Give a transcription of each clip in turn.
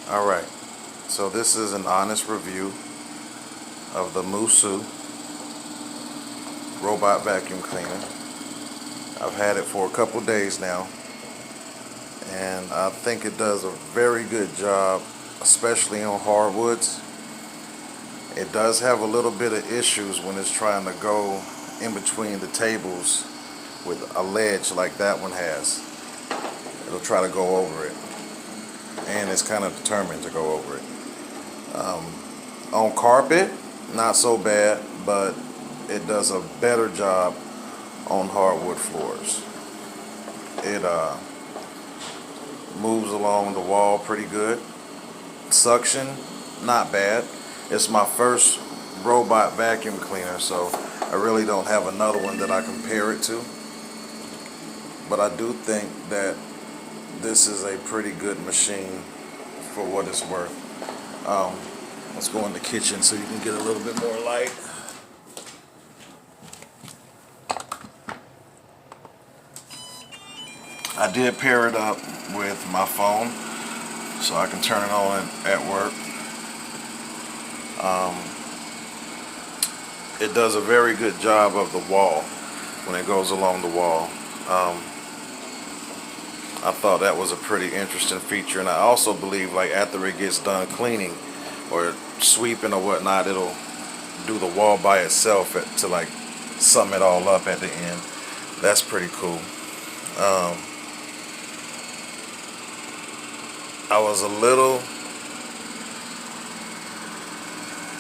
Alright, so this is an honest review of the Moosoo robot vacuum cleaner. I've had it for a couple days now, and I think it does a very good job, especially on hardwoods. It does have a little bit of issues when it's trying to go in between the tables with a ledge like that one has. It'll try to go over it, and it's kind of determined to go over it. On carpet, not so bad, but it does a better job on hardwood floors. It moves along the wall pretty good. Suction, not bad. It's my first robot vacuum cleaner, so I really don't have another one that I compare it to. But I do think that this is a pretty good machine for what it's worth. Let's go in the kitchen so you can get a little bit more light. I did pair it up with my phone so I can turn it on at work. It does a very good job of the wall when it goes along the wall. I thought that was a pretty interesting feature, and I also believe like after it gets done cleaning or sweeping or whatnot, it'll do the wall by itself to like sum it all up at the end. That's pretty cool. I was a little,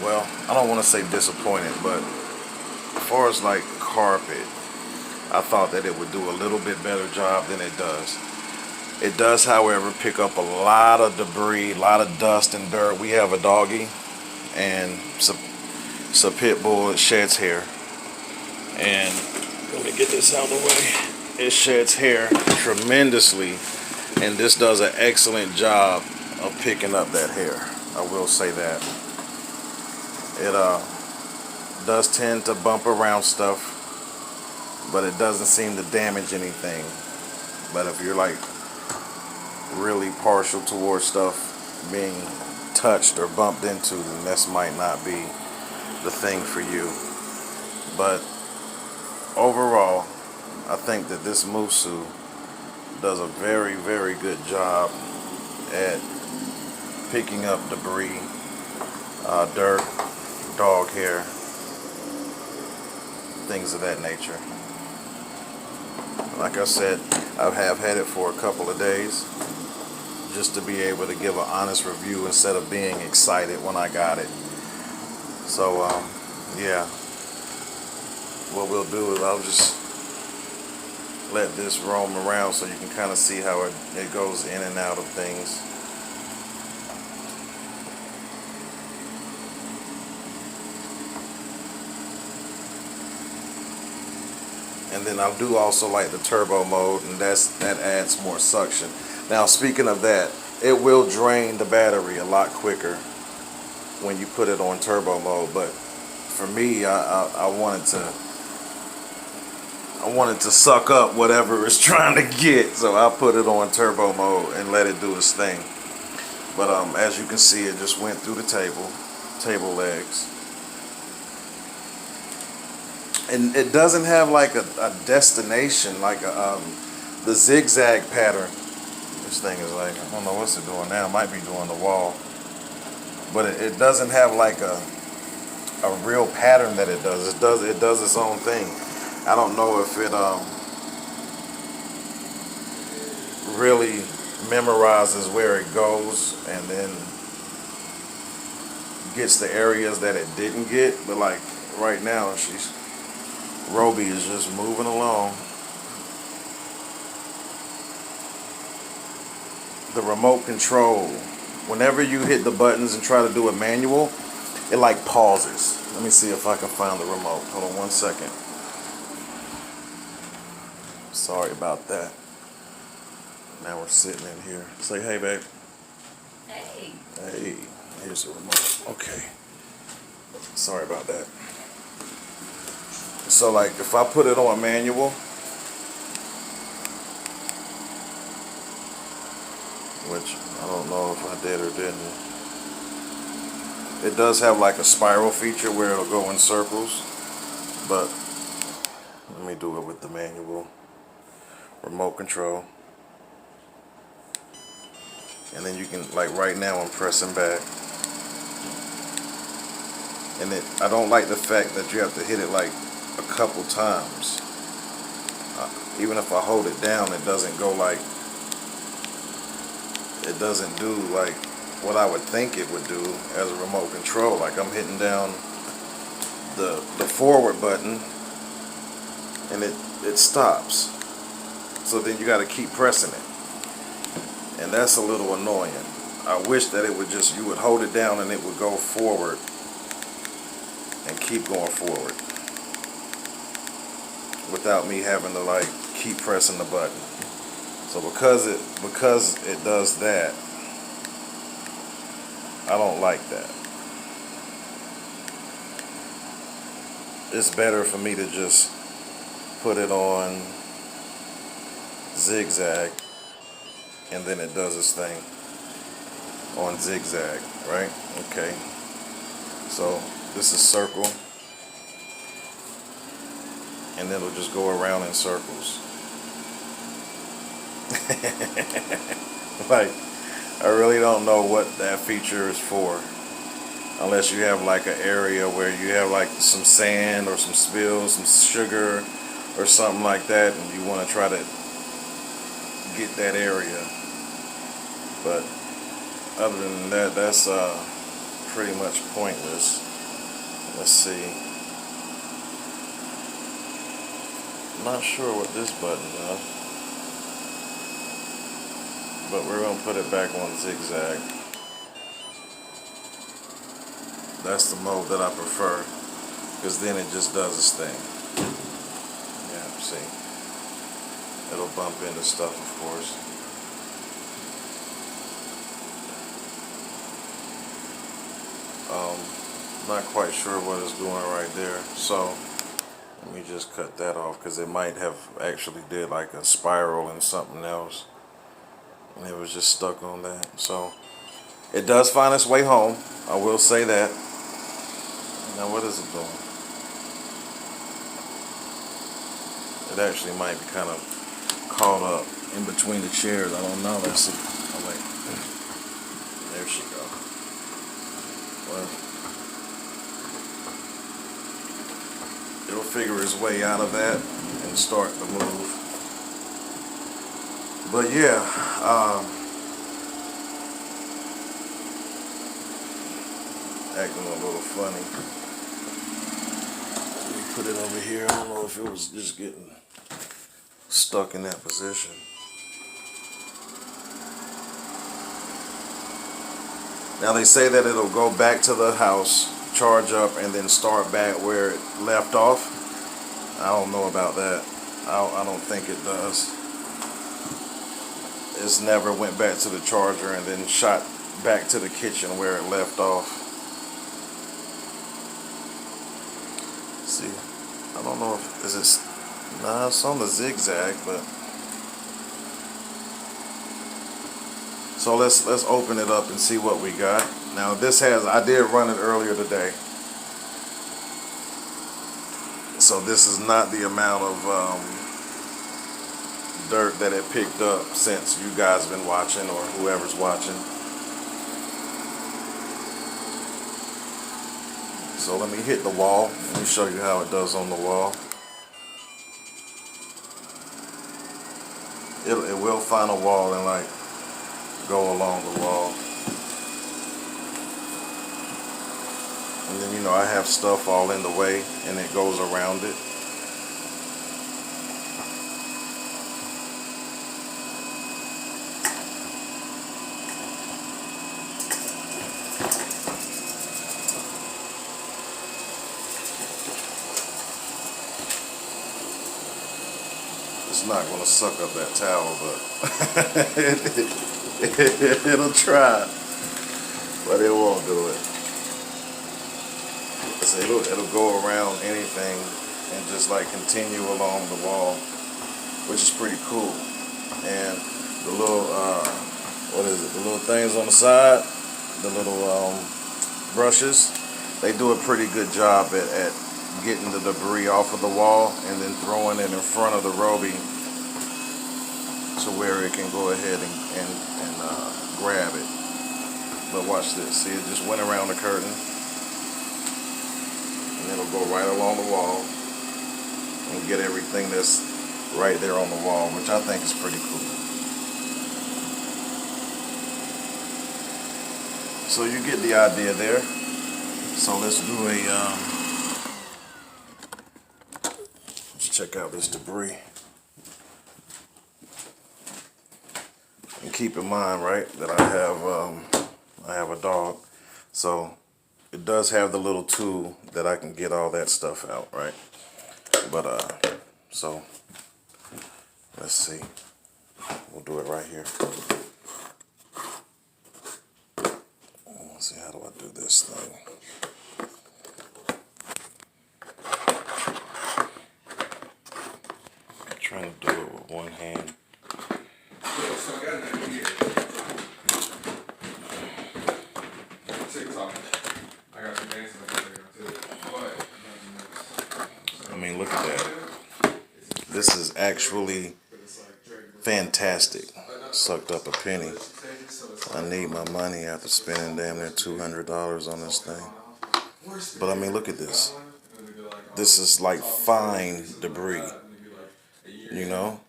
well, I don't want to say disappointed, but as far as like carpet, I thought that it would do a little bit better job than it does. It does, however, pick up a lot of debris, a lot of dust and dirt. We have a doggy, and it's a pit bull. It sheds hair, and let me get this out of the way. It sheds hair tremendously, and this does an excellent job of picking up that hair. I will say that. It does tend to bump around stuff, but it doesn't seem to damage anything. But if you're like really partial towards stuff being touched or bumped into, then this might not be the thing for you. But overall, I think that this Moosoo does a very, very good job at picking up debris, dirt, dog hair, things of that nature. Like I said, I have had it for a couple of days just to be able to give an honest review instead of being excited when I got it. So yeah, what we'll do is I'll just let this roam around so you can kind of see how it goes in and out of things. And then I do also like the turbo mode, and that adds more suction. Now, speaking of that, it will drain the battery a lot quicker when you put it on turbo mode. But for me, I wanted to suck up whatever it's trying to get, so I put it on turbo mode and let it do its thing. But as you can see, it just went through the table legs. And it doesn't have like a destination, like the zigzag pattern. This thing is like, I don't know what's it doing now. It might be doing the wall. But it doesn't have like a real pattern that it does. It does its own thing. I don't know if it really memorizes where it goes and then gets the areas that it didn't get. But like right now, Roby is just moving along. The remote control, whenever you hit the buttons and try to do a manual, it like pauses. Let me see if I can find the remote. Hold on one second. Sorry about that. Now we're sitting in here. Say hey, babe. Hey. Hey, here's the remote. Okay. Sorry about that. So like if I put it on manual, which I don't don't know if I did or didn't. It does have like a spiral feature where it'll go in circles, but let me do it with the manual remote control. And then you can, like right now I'm pressing back. And I don't like the fact that you have to hit it like a couple times. Even if I hold it down, it doesn't go like, it doesn't do like what I would think it would do as a remote control. Like I'm hitting down the forward button and it stops. So then you got to keep pressing it. And that's a little annoying. I wish that it would just, you would hold it down and it would go forward and keep going forward without me having to like keep pressing the button. So because it does that, I don't like that. It's better for me to just put it on zigzag and then it does its thing on zigzag, right? Okay. So this is circle and it'll just go around in circles. Like, I really don't know what that feature is for, unless you have like an area where you have like some sand or some spills, some sugar or something like that, and you want to try to get that area. But other than that, that's pretty much pointless. Let's see. I'm not sure what this button does, but we're going to put it back on zigzag. That's the mode that I prefer, because then it just does its thing. Yeah, see. It'll bump into stuff, of course. Not quite sure what it's doing right there, so let me just cut that off, because it might have actually did like a spiral and something else, and it was just stuck on that. So it does find its way home, I will say that. Now what is it doing? It actually might be kind of caught up in between the chairs. I don't know. Let's see. Oh wait, there she go. Well, it'll figure its way out of that and start to move. But yeah, acting a little funny. Let me put it over here. I don't know if it was just getting stuck in that position. Now they say that it'll go back to the house, charge up, and then start back where it left off. I don't know about that. I don't think it does. It's never went back to the charger and then shot back to the kitchen where it left off. See, I don't know if is it. Nah, it's on the zigzag, but so let's open it up and see what we got. Now this has, I did run it earlier today, so this is not the amount of dirt that it picked up since you guys been watching or whoever's watching. So let me hit the wall. Let me show you how it does on the wall. It will find a wall and like go along the wall. And then, you know, I have stuff all in the way and it goes around it. It's not going to suck up that towel, but it'll try, but it won't do it. So it'll go around anything and just like continue along the wall, which is pretty cool. And the little what is it? The little things on the side, the little brushes. They do a pretty good job at getting the debris off of the wall and then throwing it in front of the Roby to where it can go ahead and grab it. But watch this. See, it just went around the curtain and it'll go right along the wall and get everything that's right there on the wall, which I think is pretty cool. So you get the idea there. So let's do let's check out this debris. And keep in mind, right, that I have a dog. So it does have the little tool that I can get all that stuff out, right? But so let's see. We'll do it right here. Let's see, how do I do this thing? I'm trying to do it with one hand. So I got an idea. Check this out. I got some dances I can take out too. I mean, look at that. This is actually fantastic. Sucked up a penny. I need my money after spending damn near $200 on this thing. But I mean, look at this. This is like fine debris. You know?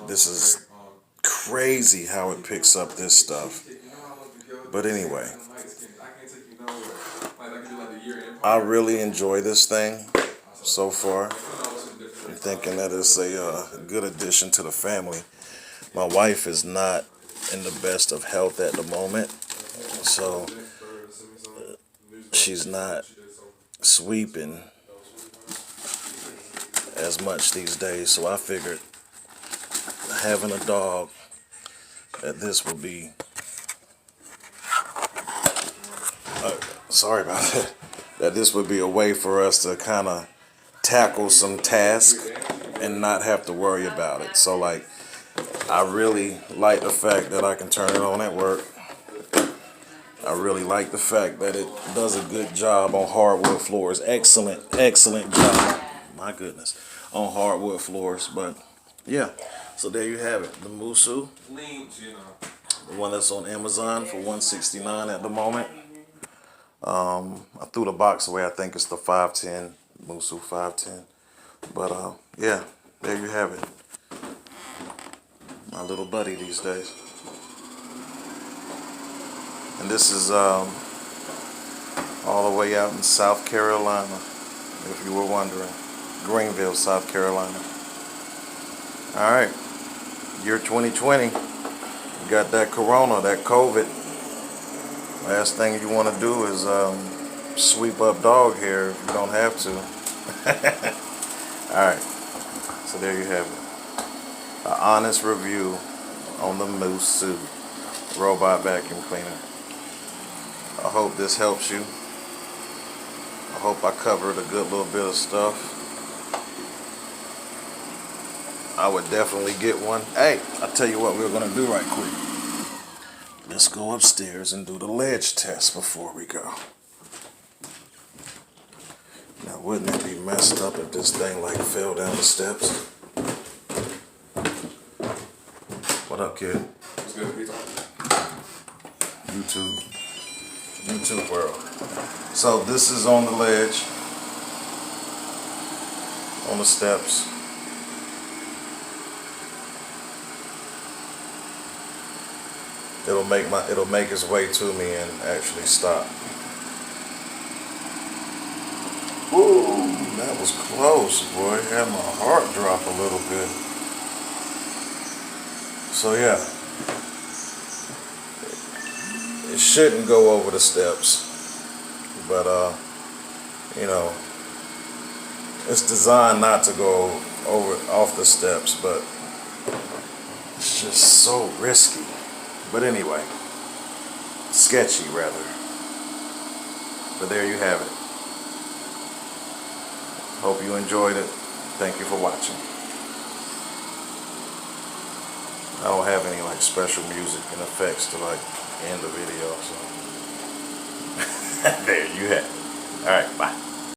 This is crazy how it picks up this stuff. But anyway, I really enjoy this thing so far. I'm thinking that it's a good addition to the family. My wife is not in the best of health at the moment, so she's not sweeping as much these days. So I figured having a dog, that this would be sorry about that, that this would be a way for us to kind of tackle some tasks and not have to worry about it. So like, I really like the fact that I can turn it on at work. I really like the fact that it does a good job on hardwood floors. Excellent job. My goodness, on hardwood floors. But yeah, so there you have it. The Moosoo, the one that's on Amazon for $169 at the moment. I threw the box away. I think it's the 510 Moosoo 510. But yeah, there you have it. My little buddy these days. And this is all the way out in South Carolina, if you were wondering. Greenville, South Carolina. Alright, year 2020. You got that corona, that COVID. Last thing you want to do is sweep up dog hair if you don't have to. Alright, so there you have it. An honest review on the Moosoo robot vacuum cleaner. I hope this helps you. I hope I covered a good little bit of stuff. I would definitely get one. Hey, I'll tell you what we're going to do right quick. Let's go upstairs and do the ledge test before we go. Now, wouldn't it be messed up if this thing like fell down the steps? What up, kid? What's good, pizza? YouTube world. So this is on the ledge, on the steps. It'll make its way to me and actually stop. Ooh, that was close, boy. Had my heart drop a little bit. So yeah, it shouldn't go over the steps, but you know, it's designed not to go off the steps, but it's just so risky. But anyway, sketchy rather. But there you have it. Hope you enjoyed it. Thank you for watching. I don't have any like special music and effects to like end the video, so there you have it. All right, bye.